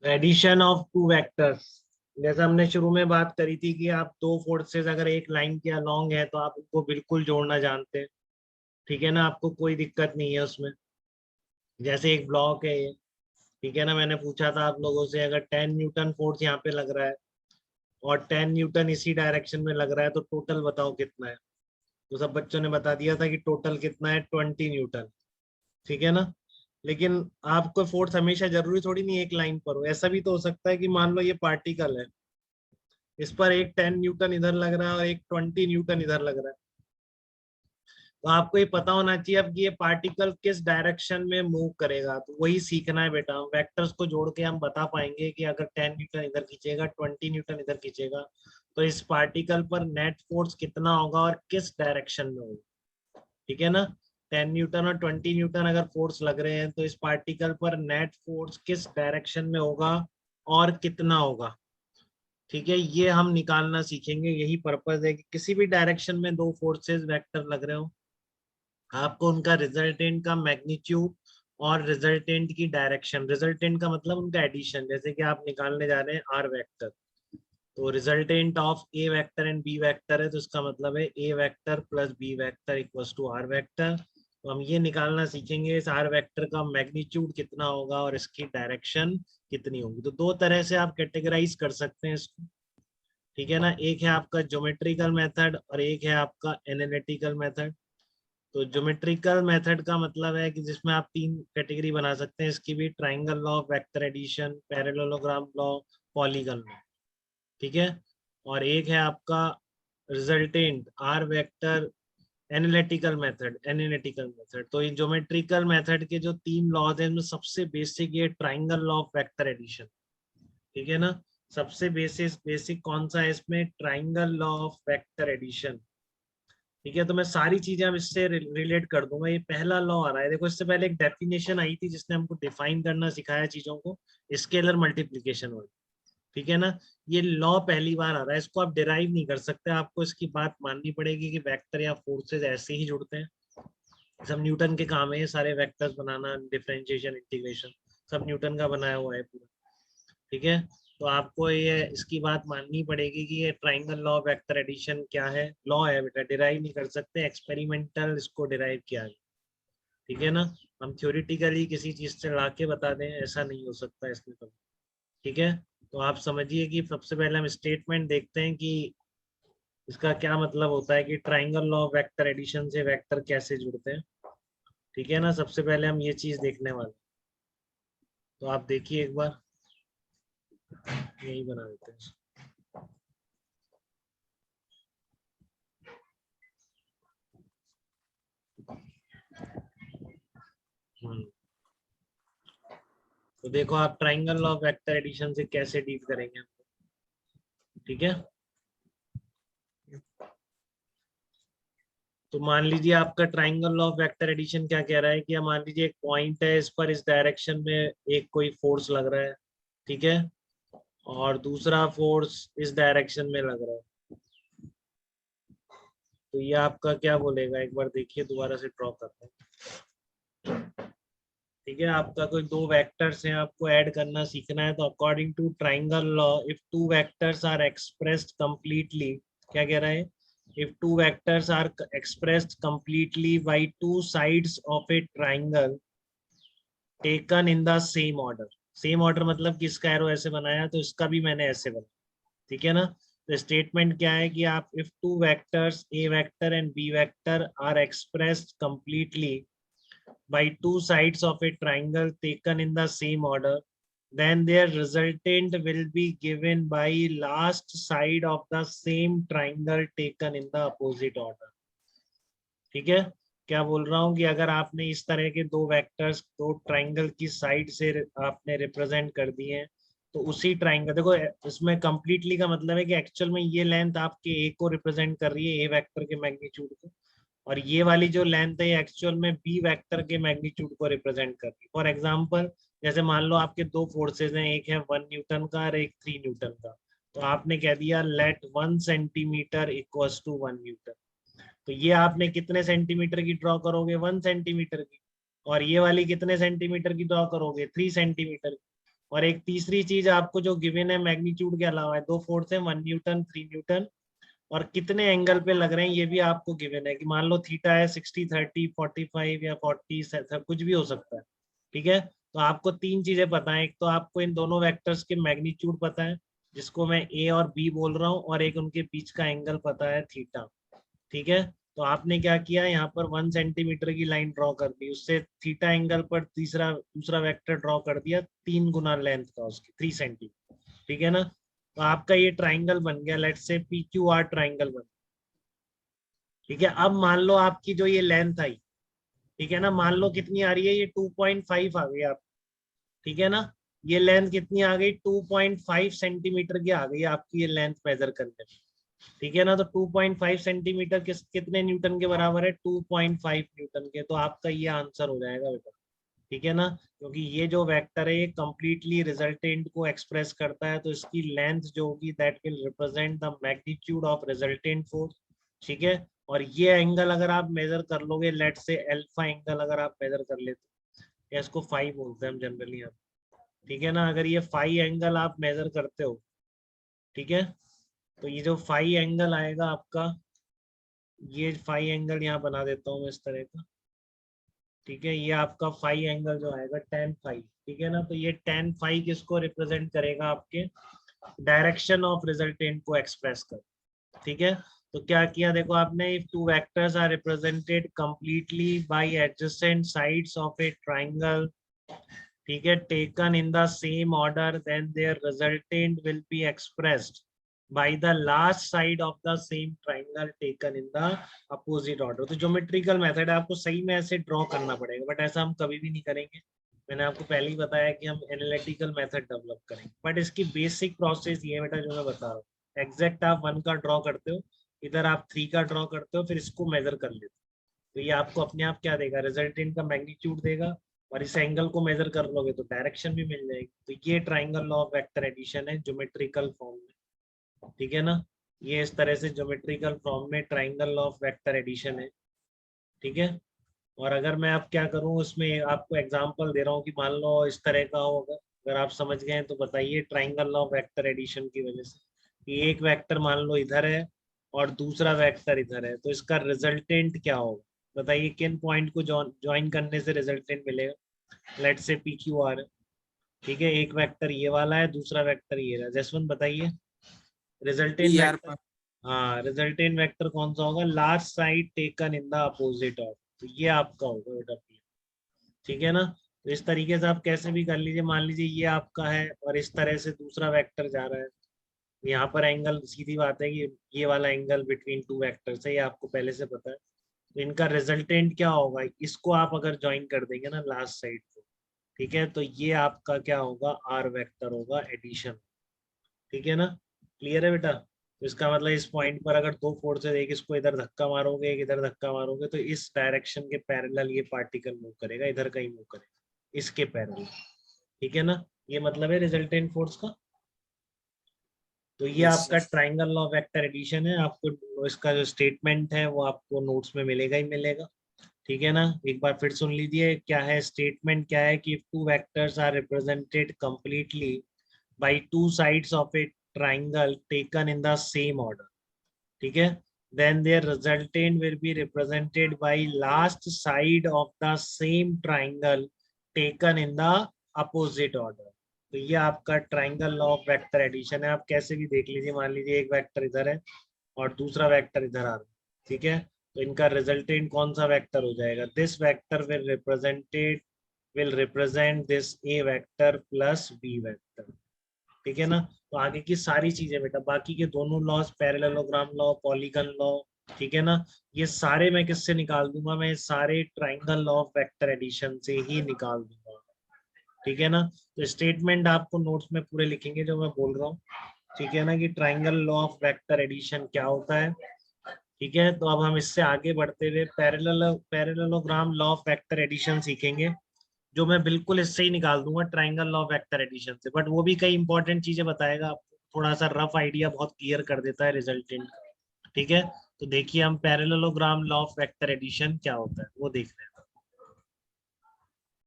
Addition of two vectors, जैसे हमने शुरू में बात करी थी कि आप दो फोर्सेस अगर एक लाइन के अलोंग है तो आप उनको बिल्कुल जोड़ना जानते हैं। ठीक है ना, आपको कोई दिक्कत नहीं है उसमें। जैसे एक ब्लॉक है ये, ठीक है ना, मैंने पूछा था आप लोगों से अगर 10 न्यूटन फोर्स यहाँ पे लग रहा है और 10 न्यूटन इसी डायरेक्शन में लग रहा है तो टोटल बताओ कितना है। तो सब बच्चों ने बता दिया था कि टोटल कितना है, 20 न्यूटन। ठीक है ना। लेकिन आपको फोर्स हमेशा जरूरी थोड़ी नहीं एक लाइन पर हो, ऐसा भी तो हो सकता है कि मान लो ये पार्टिकल है, इस पर एक 10 न्यूटन इधर लग रहा है और एक 20 न्यूटन इधर लग रहा है। तो आपको ये पता होना चाहिए अब कि ये पार्टिकल किस डायरेक्शन में मूव करेगा, तो वही सीखना है बेटा। हम वेक्टर्स को जोड़ के हम बता पाएंगे कि अगर 10 न्यूटन इधर खींचेगा, 20 न्यूटन इधर खींचेगा, तो इस पार्टिकल पर नेट फोर्स कितना होगा और किस डायरेक्शन में होगा। ठीक है ना। 10 न्यूटन और 20 न्यूटन अगर फोर्स लग रहे हैं तो इस पार्टिकल पर नेट फोर्स किस डायरेक्शन में होगा और कितना होगा। ठीक है, ये हम निकालना सीखेंगे। यही पर्पज है कि किसी भी डायरेक्शन में दो फोर्सेस वेक्टर लग रहे हो, आपको उनका रिजल्टेंट का मैग्नीट्यूड और रिजल्टेंट की डायरेक्शन, रिजल्टेंट का मतलब उनका एडिशन, जैसे कि आप निकालने जा रहे हैं आर वेक्टर, तो resultant of A vector and B vector है, तो इसका मतलब है A vector plus B vector equals to R vector. तो हम ये निकालना सीखेंगे इस आर वेक्टर का मैग्नीट्यूड कितना होगा और इसकी डायरेक्शन कितनी होगी। तो दो तरह से आप कैटेगराइज कर सकते हैं इसको। ठीक है ना, एक है आपका ज्योमेट्रिकल मेथड और एक है आपका एनालिटिकल मेथड। तो ज्योमेट्रिकल मेथड का मतलब है कि जिसमें आप तीन कैटेगरी बना सकते हैं इसकी भी, triangle law, vector addition, parallelogram law, polygon law. ठीक है। और एक है आपका resultant R vector analytical method. तो ये ज्योमेट्रिकल मेथड के जो तीन लॉज हैं, इनमें सबसे बेसिक ये triangle law of vector addition. ठीक है ना। सबसे बेसिक बेसिक कौन सा है इसमें, triangle law of vector addition. ठीक है, तो मैं सारी चीजें अब इससे रिलेट कर दूंगा। ये पहला लॉ आ रहा है, देखो इससे पहले एक डेफिनेशन आई थी जिसने हमको डिफाइन करना सिखाया चीजों को, स्केलर मल्टीप्लीकेशन वाली। ठीक है ना। ये लॉ पहली बार आ रहा है, इसको आप डिराइव नहीं कर सकते, आपको इसकी बात माननी पड़ेगी कि वेक्टर या फोर्सेस ऐसे ही जुड़ते हैं। सब न्यूटन के काम है ये सारे वेक्टर्स बनाना, डिफरेंशिएशन, इंटीग्रेशन, सब न्यूटन का बनाया हुआ है पूरा। ठीक है। तो आपको ये इसकी बात माननी पड़ेगी कि ये ट्राइंगल लॉ वेक्टर एडिशन क्या है, लॉ है बेटा, डिराइव नहीं कर सकते, एक्सपेरिमेंटल इसको डिराइव किया है। ठीक है ना। हम थ्योरेटिकली किसी चीज से ला के बता दें ऐसा नहीं हो सकता इसमें तो। ठीक है। तो आप समझिए कि सबसे पहले हम स्टेटमेंट देखते हैं कि इसका क्या मतलब होता है कि ट्राइंगल लॉ वेक्टर एडिशन से वेक्टर कैसे जुड़ते हैं। ठीक है ना, सबसे पहले हम ये चीज देखने वाले हैं। तो आप देखिए एक बार, यही बना देते हैं। हम्म, तो देखो आप ट्राइंगल लॉ वेक्टर एडिशन से कैसे डील करेंगे। ठीक है। तो मान लीजिए आपका triangle law of vector addition क्या कह रहा है कि मान लीजिए एक पॉइंट है, इस पर इस डायरेक्शन में एक कोई फोर्स लग रहा है। ठीक है। और दूसरा फोर्स इस डायरेक्शन में लग रहा है। तो ये आपका क्या बोलेगा, एक बार देखिए, दोबारा से ड्रॉ करते हैं। ठीक है, आपका कोई दो वेक्टर्स हैं, आपको ऐड करना सीखना है। तो according to triangle law, if two vectors are expressed completely, क्या कह रहा है, if two vectors are expressed completely by two sides of a triangle taken in the same order, same order मतलब कि इसका एरो ऐसे बनाया तो इसका भी मैंने ऐसे बनाया। ठीक है ना। तो स्टेटमेंट क्या है कि आप if two vectors A vector and B vector are expressed completely by two sides of a triangle taken in the same order, then their resultant will be given by last side of the same triangle taken in the opposite order। ठीक है। क्या बोल रहा हूँ कि अगर आपने इस तरह के दो वेक्टर्स दो ट्राइंगल की साइड से आपने रिप्रेजेंट कर दिए हैं, तो उसी ट्राइंगल, देखो इसमें कंप्लीटली का मतलब है कि एक्चुअल में ये लेंथ आपके ए को रिप्रेजेंट कर रही है, ए वेक्टर के मैग्नीट्यूड को, और ये वाली जो लेंथ है एक्चुअल में बी वेक्टर के मैग्नीट्यूड को रिप्रेजेंट कर रही है। फॉर एग्जांपल, जैसे मान लो आपके दो फोर्सेज हैं, एक है 1 न्यूटन का और एक 3 न्यूटन का, तो आपने कह दिया let 1 centimetre equals to 1 newton. तो ये आपने कितने सेंटीमीटर की ड्रॉ करोगे, 1 सेंटीमीटर की, और ये वाली कितने सेंटीमीटर की ड्रॉ करोगे, 3 सेंटीमीटर की। और एक तीसरी चीज आपको जो गिवन है मैग्नीट्यूड के अलावा है, 2 फोर्स है, 1 न्यूटन 3 न्यूटन, और कितने एंगल पे लग रहे हैं ये भी आपको गिवन है कि मान लो थीटा है 60 30 45 या 40 सब कुछ भी हो सकता है। ठीक है, तो आपको 3 चीजें पता है। एक तो आपको इन दोनों वेक्टर्स के मैग्नीट्यूड पता है जिसको मैं ए और बी बोल रहा हूँ, और एक उनके बीच का एंगल पता है थीटा। ठीक है, तो आपने क्या किया, यहाँ पर 1 सेंटीमीटर की लाइन ड्रॉ कर दी, उससे थीटा एंगल पर दूसरा वेक्टर ड्रॉ कर दिया 3 गुना लेंथ का उसकी 3 सेंटीमीटर। ठीक है ना, तो आपका ये ट्राइंगल बन गया, let's say P Q R triangle बन। ठीक है, अब मान लो आपकी जो ये लेंथ आई, ठीक है ना, मान लो कितनी आ रही है, ये 2.5 आ गई आप। ठीक है ना, ये लेंथ कितनी आ गई, 2.5 सेंटीमीटर की आ गई आपकी ये लेंथ मेजर करने में। ठीक है ना, तो 2.5 सेंटीमीटर कितने न्यूटन के बराबर है, 2.5 न्यूटन के। तो आपका ये आंसर हो जाएगा बेटा। ठीक है ना, क्योंकि ये जो वेक्टर है ये कंप्लीटली रिजल्टेंट को एक्सप्रेस करता है, तो इसकी लेंथ जो होगी that will represent the magnitude of resultant force. ठीक है, और ये एंगल अगर आप मेजर कर लोगे, लेट से अल्फा एंगल अगर आप मेजर कर लेते, या इसको फाई बोलते हैं हम जनरली यहाँ। ठीक है ना, अगर ये फाई एंगल आप मेजर करते हो, ठीक है, तो ये जो फाई एंगल आएगा आपका, ये फाई एंगल यहाँ बना देता हूँ मैं इस तरह का। ठीक है, ये आपका फाई एंगल जो आएगा tan फाई। ठीक है ना, तो ये tan फाई किसको रिप्रेजेंट करेगा, आपके डायरेक्शन ऑफ रिजल्टेंट को एक्सप्रेस कर। ठीक है, तो क्या किया देखो आपने, if two vectors are represented completely by adjacent sides of a triangle, ठीक है, taken in the same order, then their resultant will be expressed by the last side of the same triangle taken in the opposite order। तो geometrical method है, आपको सही में ऐसे draw करना पड़ेगा, बट ऐसा हम कभी भी नहीं करेंगे। मैंने आपको पहले ही बताया कि हम एनालिटिकल मेथड डेवलप करेंगे, बट इसकी बेसिक प्रोसेस ये बेटा जो मैं बता रहा हूँ। एग्जैक्ट आप 1 का ड्रॉ करते हो, इधर आप 3 का ड्रॉ करते हो, फिर इसको मेजर कर लेते हो, तो ये आपको अपने आप क्या देगा, रिजल्टेंट का मैग्नीट्यूड देगा, और इस एंगल को मेजर कर लोगे तो डायरेक्शन भी मिल जाएगी। तो ये triangle law of vector addition है ज्योमेट्रिकल फॉर्म में। ठीक है ना, ये इस तरह से ज्योमेट्रिकल फॉर्म में triangle law of vector addition है। ठीक है, और अगर मैं अब क्या करूं, उसमें आपको एग्जांपल दे रहा हूं कि मान लो इस तरह का होगा, अगर आप समझ गए तो बताइए triangle law of vector addition की वजह से कि एक वेक्टर मान लो इधर है और दूसरा वेक्टर इधर है, तो इसका रिजल्टेंट क्या होगा, बताइए किन पॉइंट को ज्वाइन करने से रिजल्टेंट मिलेगा। Let's say P Q R है, ठीक है, एक वेक्टर ये वाला है, दूसरा वेक्टर ये रहा। जसवंत बताइए रिजल्टेंट पी आर वेक्टर। हाँ, रिजल्टेंट वेक्टर कौन सा होगा, last side taken in the opposite of, तो ये आपका होगा बेटा P। ठीक है ना, तो इस तरीके से आप कैसे भी कर लीजिए, मान लीजिए ये आपका है और इस तरह से दूसरा वेक्टर जा रहा है, यहाँ पर एंगल सीधी बात है कि ये वाला एंगल बिटवीन टू वेक्टर्स है, ये आपको पहले से पता है। तो इनका रिजल्टेंट क्या होगा, इसको आप अगर ज्वाइन कर देंगे ना लास्ट साइड को, ठीक है, तो ये आपका क्या होगा, आर वेक्टर होगा एडिशन। ठीक है ना, क्लियर है बेटा। तो इसका मतलब इस पॉइंट पर अगर 2 फोर्सेस, एक इसको इधर धक्का मारोगे, एक इधर धक्का मारोगे, तो इस डायरेक्शन के पैरेलल ये पार्टिकल मूव करेगा, इधर कहीं मूव करेगा इसके पैरेलल। ठीक है ना, ये मतलब है रिजल्टेंट फोर्स का। तो ये यस आपका sir. Triangle law of vector addition है, आपको इसका जो स्टेटमेंट है वो आपको नोट्स में मिलेगा ही मिलेगा। ठीक है ना, एक बार फिर सुन लीजिए क्या है स्टेटमेंट, क्या है कि two vectors are represented completely by two sides of a triangle taken in the same order, ठीक है, then their resultant will be represented by last side of the same triangle taken in the opposite order। तो ये आपका triangle law of vector addition है, आप कैसे भी देख लीजिए, मान लीजिए एक वेक्टर इधर है और दूसरा वेक्टर इधर आ रहा है, ठीक है, तो इनका रिजल्टेंट कौन सा वेक्टर हो जाएगा, this vector will represent this a vector plus b vector। ठीक है ना, तो आगे की सारी चीजें बेटा, बाकी के दोनों loss, parallelogram law, polygon law, ठीक है ना, ये सारे मैं किससे निकाल दूंगा, मैं सारे triangle law of vector addition से ही निकाल दूंगा। ठीक है ना, तो स्टेटमेंट आपको नोट्स में पूरे लिखेंगे जो मैं बोल रहा हूँ। ठीक है ना, कि triangle law of vector addition क्या होता है। ठीक है, तो अब हम इससे आगे बढ़ते हुए parallelogram law of vector addition सीखेंगे, जो मैं बिल्कुल इससे ही निकाल दूंगा triangle law of vector addition से, बट वो भी कई इंपॉर्टेंट चीजें बताएगा आपको, थोड़ा सा रफ आइडिया बहुत क्लियर कर देता है रिजल्टेंट का। ठीक है, तो देखिए हम parallelogram law of vector addition क्या होता है वो देख रहे हैं।